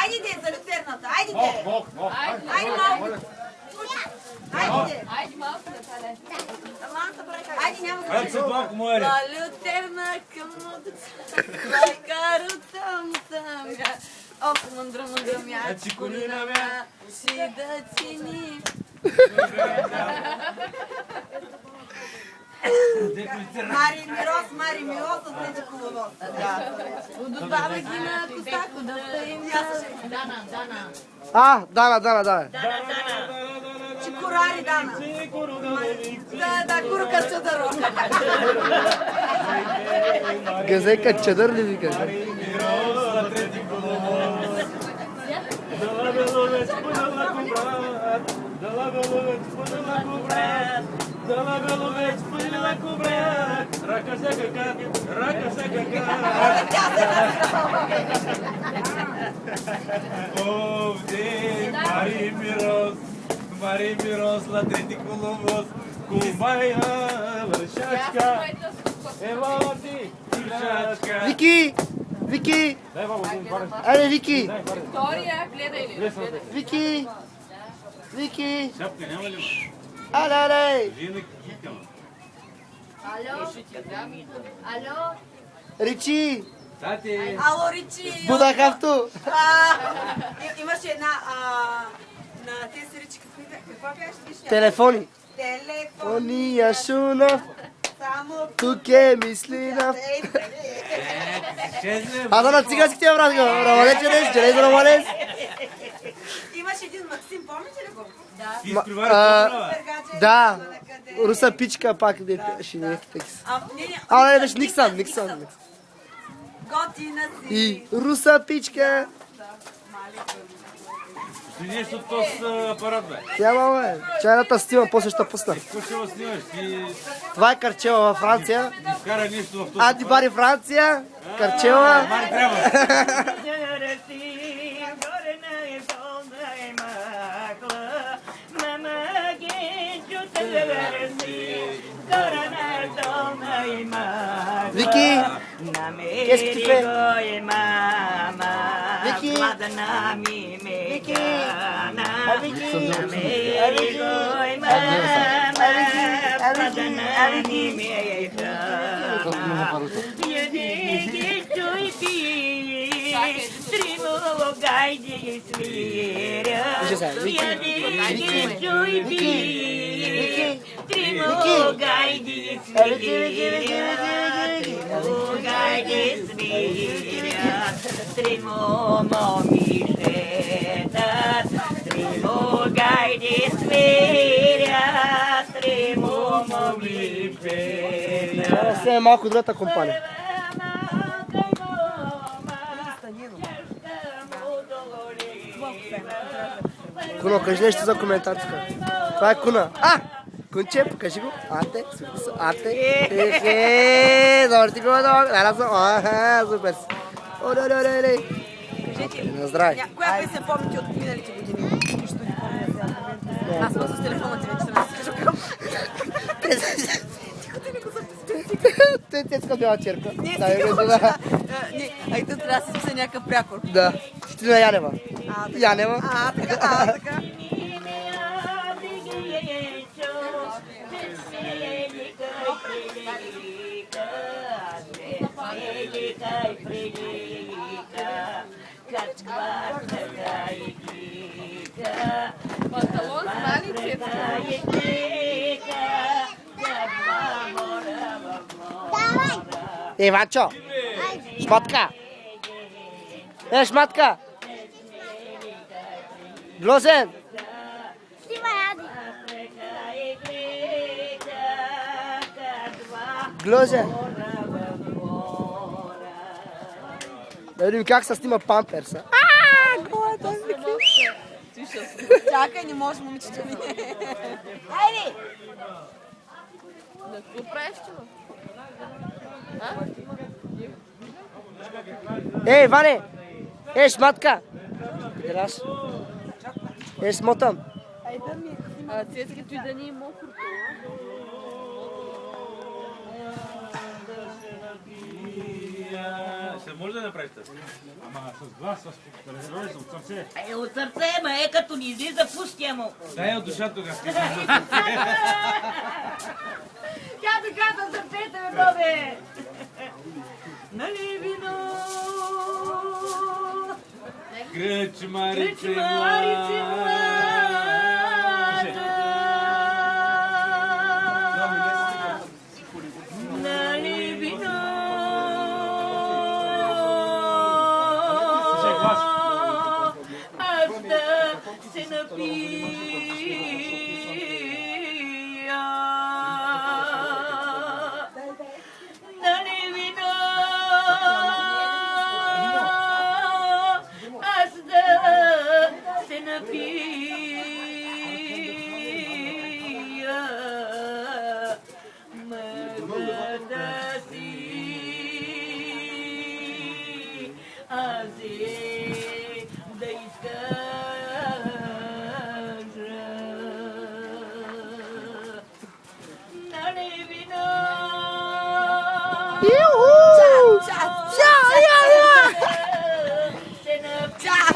Айде де, за люцерната, айде де! Айде малко! Айде малко да пале. Айде няма да Айде се малко, моля. La lucerna Каруцам съм я. Ох, мъндра мя, чиколина мя, си да чини. Мари Мирос от тези хубаво. Удобава ги на косако да стоим. Дана. Чикорари Дана. Да, курка чадъро. Газека чадър ли вика? Мари Мирос, латрити коловоз, кубая, вършачка, ева ти, вършачка. Вики! Айде, Вики! Виктория, гледай ли? Вики! Шапка няма ли? Але! Жена кикама. Ало? Ричи! Тати! Ало, Ричи! Будахавто! Имаше една... На тези се речи, каква беше? Телефони! Телефон. Ония Шунов, Само... тук е Мислинов. Шезне! А да на циганските брат, Романец е нещо, не е Романец. Имаше един Максим, помните ли го? Ти изпривари това, Да, руса пичка пак де ще не е такис. Не, беше Никсан. Готина си. И руса пичка. Ти нещо от този апарат, бе. Няма, бе. Чайната снимам, после ще пусна. Какво ще го снимаш? Ти Това е Карчева във Франция. вкара нещо в този Антибари Франция. Карчева. Мани трябва. Вики, qu'est-ce que tu fais? Vicky, Сега е малко другата компания. Куно, кажи нещо за коментар тук. Това е Куна. Кунче, покажи го. Ате. Добре ти го, добре. Супер си. Оле. На здраве. Коя песен помните от миналите години? Нищо не помня сега. Аз съм с телефона ти вече не си кажу. Тецка бяла черка. Не, тук трябва да си списа някакъв прякор. Да. Стина Янева. Янева. Така. Панталон с малици. Иванчо. Шматка. Шматка. Глозен. Глозен. Да видим как се снима памперса. Чакай, не може момичето ми. Айде! Какво правиш, чува? Ей, Ване! Шматка! Гледаш? Смотам. Цецкито и да ни е мокрото. Ще може да направиш това? Ама с глас, с разговори от сърце. От сърце, ма е като ни излиза пустия му. Дай от душата тогава. Тя така за сърцето е, бабе. Нали вино? Кръчмарици Нали вино? Аз да се напия. Нали вино? Аз да се напия. Мъгата си аз да изкажа. Нали вино? Се напия.